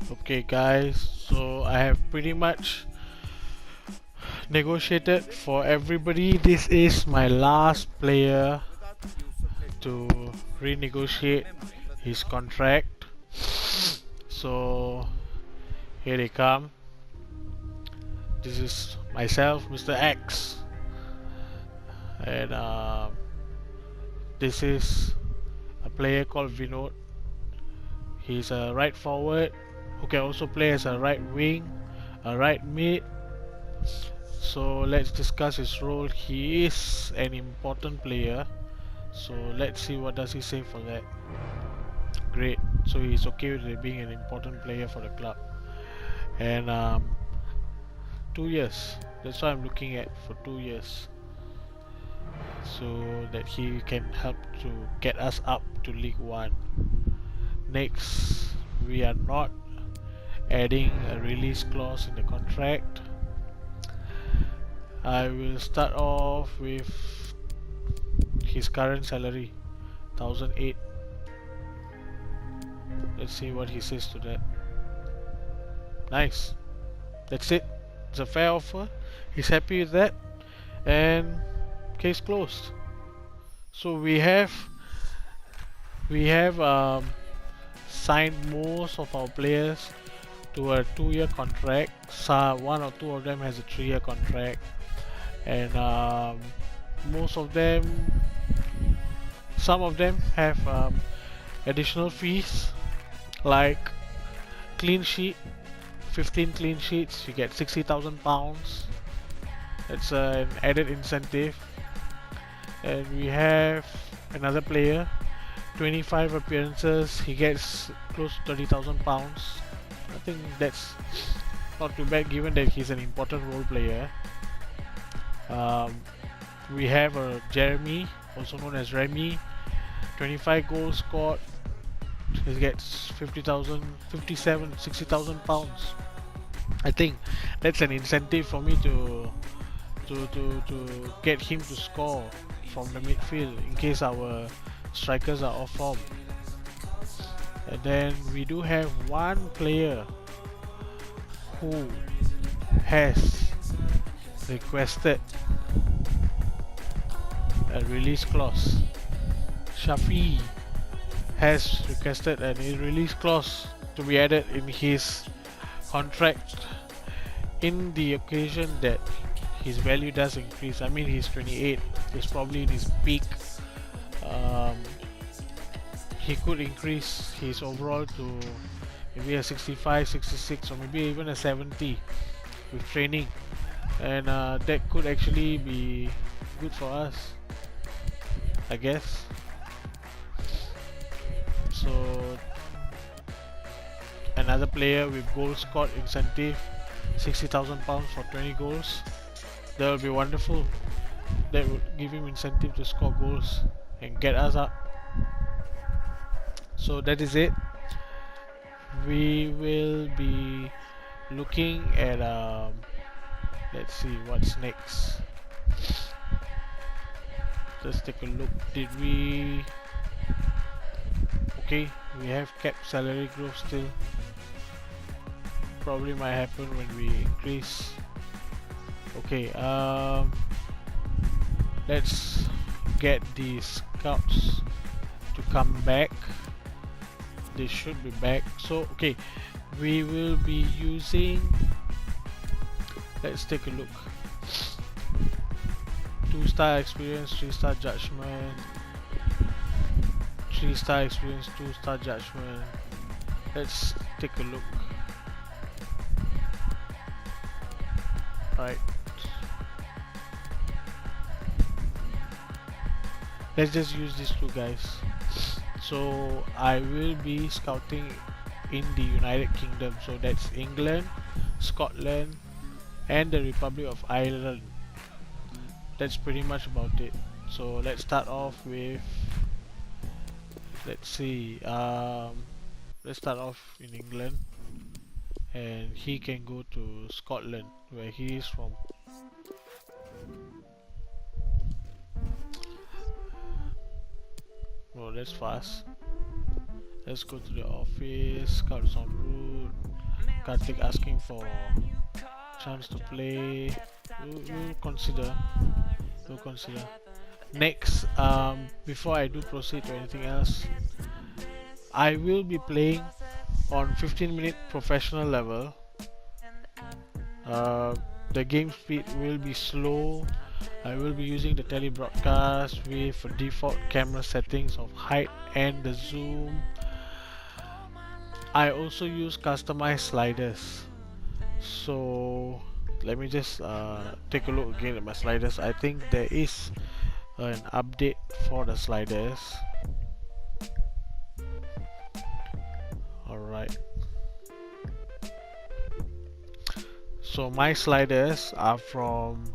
Okay guys, so I have pretty much negotiated for everybody. This is my last player to renegotiate his contract. So here they come. This is myself, Mr. X, and this is a player called Vinod. He's a right forward who can also play as a right wing, a right mid. So let's discuss his role. He is an important player. So let's see what does he say for that. Great. So he's okay with it being an important player for the club. And 2 years. That's what I'm looking at for 2 years. So that he can help to get us up to League One. Next, we are not adding a release clause in the contract. I will start off with his current salary, 1,008. Let's see what he says to that. Nice. That's it. It's a fair offer. He's happy with that, and case closed. So we have signed most of our players to a 2-year contract. So one or two of them has a 3-year contract, and most of them, some of them have additional fees like clean sheet. 15 clean sheets, you get £60,000. That's an added incentive. And we have another player, 25 appearances, he gets close to £30,000. I think that's not too bad given that he's an important role player. We have Jeremy, also known as Remy, 25 goals scored. He gets 50,000, 57, 60,000 pounds. I think that's an incentive for me to get him to score from the midfield in case our strikers are off form. And then we do have one player who has requested a release clause. Shafi has requested a release clause to be added in his contract in the occasion that his value does increase. I mean, he's 28, he's probably in his peak. He could increase his overall to maybe a 65, 66, or maybe even a 70 with training, and that could actually be good for us, I guess. So another player with goals scored incentive, £60,000 for 20 goals. That would be wonderful. That would give him incentive to score goals and get us up. So that is it. We will be looking at let's see what's next. Let's take a look. Did we? Okay, we have kept salary growth still. Probably might happen when we increase. Okay, let's get the scouts to come back. They should be back. So okay, we will be using, let's take a look. 2-star experience, 3-star judgment, 3-star experience, 2-star judgment. Let's take a look. Right. Let's just use these two guys. So I will be scouting in the United Kingdom. So that's England, Scotland, and the Republic of Ireland. That's pretty much about it. So let's start off with, let's see, let's start off in England, and he can go to Scotland where he is from. Oh, that's fast. Let's go to the office, scouts en route. Karthik asking for chance to play. We'll consider. We'll consider. Next, before I do proceed to anything else, I will be playing on 15-minute professional level. Uh, the game speed will be slow. I will be using the telebroadcast with default camera settings of height and the zoom. I also use customized sliders. So let me just take a look again at my sliders. I think there is an update for the sliders. Alright. So my sliders are from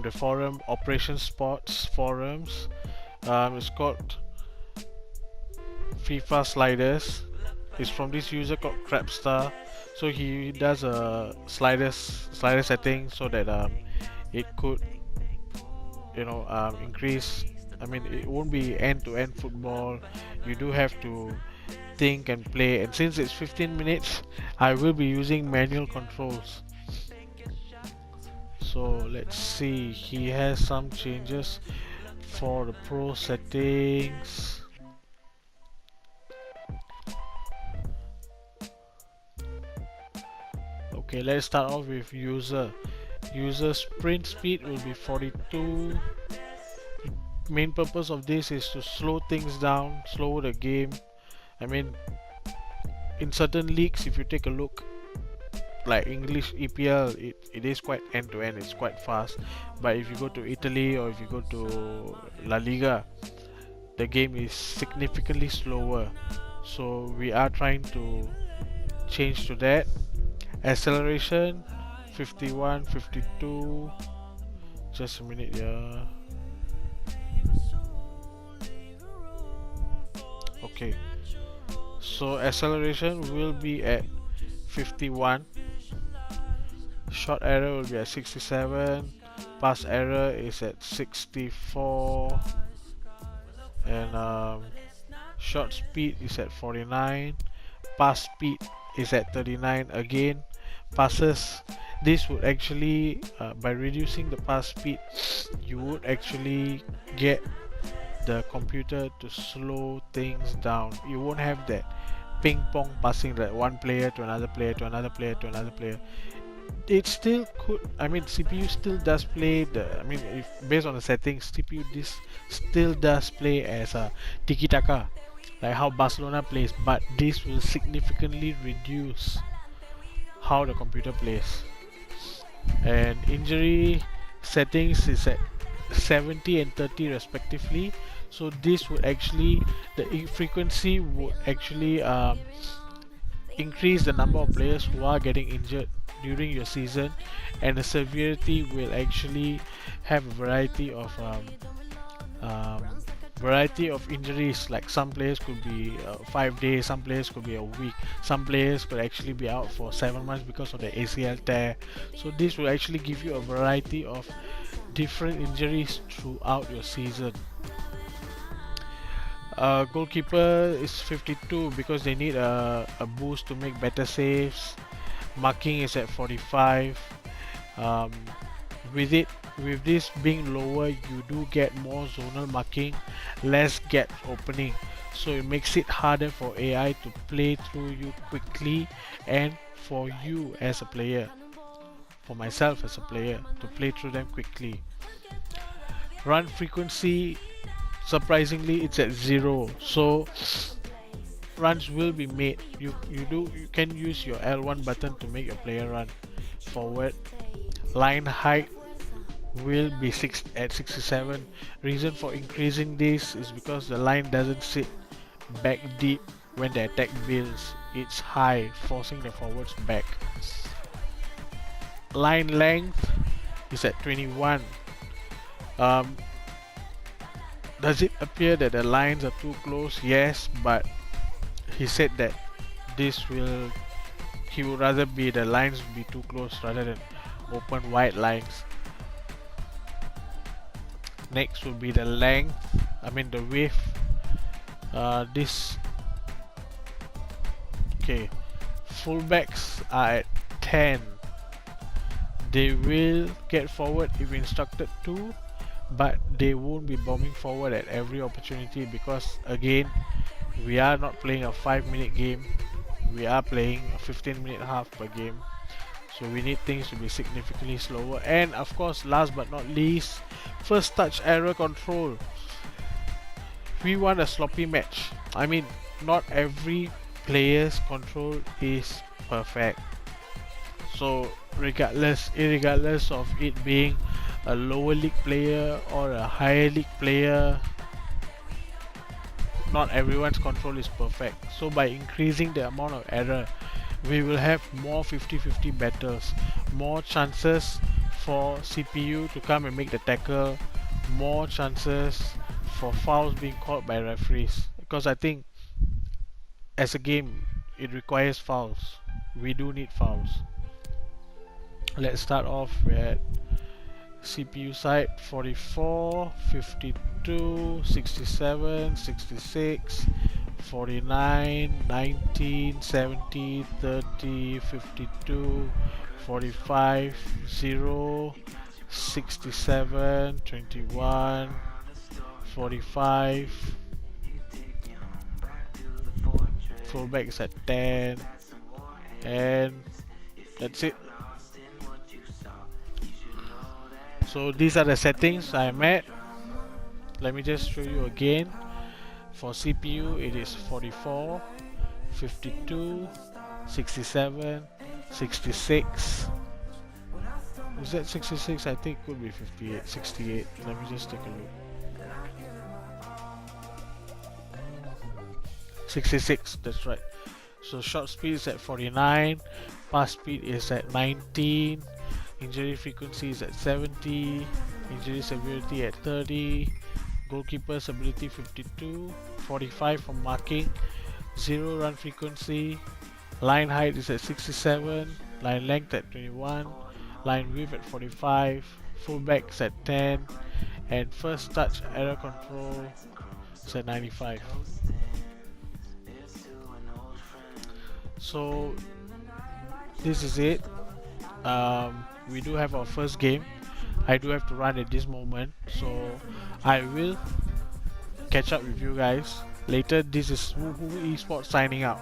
the forum Operation Sports forums. It's called FIFA sliders. It's from this user called Crabstar. So he does a slider setting so that it could increase. I mean, it won't be end-to-end football. You do have to think and play, and since it's 15 minutes, I will be using manual controls. So let's see, he has some changes for the pro settings. Okay, let's start off with user. User sprint speed will be 42. Main purpose of this is to slow things down, slow the game. I mean, in certain leagues, if you take a look, like English EPL, it is quite end to end, it's quite fast. But if you go to Italy or if you go to La Liga, the game is significantly slower. So we are trying to change to that. Acceleration 51, 52. Just a minute, yeah. Okay. So acceleration will be at 51. Shot error will be at 67. Pass error is at 64. And shot speed is at 49. Pass speed is at 39 again. Passes, this would actually by reducing the pass speed, you would actually get the computer to slow things down. You won't have that ping pong passing, like one player to another player to another player to another player. It still could, I mean, CPU still does play the, I mean, if based on the settings, CPU this still does play as a tiki-taka, like how Barcelona plays, but this will significantly reduce how the computer plays. And injury settings is at 70 and 30 respectively. So this would actually, the frequency would actually increase the number of players who are getting injured during your season, and the severity will actually have a variety of injuries. Like some players could be 5 days, some players could be a week, some players could actually be out for 7 months because of the ACL tear. So this will actually give you a variety of different injuries throughout your season. Goalkeeper is 52 because they need a boost to make better saves. Marking is at 45. With this being lower, you do get more zonal marking, less gaps opening, so it makes it harder for AI to play through you quickly, and for you as a player, for myself as a player, to play through them quickly. Run frequency, surprisingly, it's at 0, so runs will be made. You can use your L1 button to make your player run forward. Line height will be at 67. Reason for increasing this is because the line doesn't sit back deep when the attack builds. It's high, forcing the forwards back. Line length is at 21. Does it appear that the lines are too close? Yes, but he said that he would rather be the lines be too close rather than open wide lines. Next will be the length, I mean the width. Fullbacks are at 10. They will get forward if instructed to, but they won't be bombing forward at every opportunity because again, we are not playing a 5-minute game. We are playing a 15-minute half per game. So we need things to be significantly slower. And of course, last but not least, first touch error control. We want a sloppy match. I mean, not every player's control is perfect. So irregardless of it being a lower league player or a higher league player, not everyone's control is perfect. So by increasing the amount of error, we will have more 50-50 battles, more chances for CPU to come and make the tackle, more chances for fouls being called by referees. Because I think as a game, it requires fouls. We do need fouls. Let's start off with CPU side 44, 52, 67, 66, 49, 19, 70, 30, 52, 45, 0, 67, 21, 45. Fullback is at 10, and that's it. So these are the settings I met. Let me just show you again. For CPU it is 44, 52, 67, 66. Is that 66? I think it could be 58, 68. Let me just take a look. 66, that's right. So shot speed is at 49, pass speed is at 19, injury frequency is at 70, injury severity at 30, goalkeeper's ability 52, 45 for marking, 0 run frequency, line height is at 67, line length at 21, line width at 45, fullbacks at 10, and first touch error control is at 95. So this is it. We do have our first game. I do have to run at this moment, so I will catch up with you guys later. This is Woohoo Esports signing out.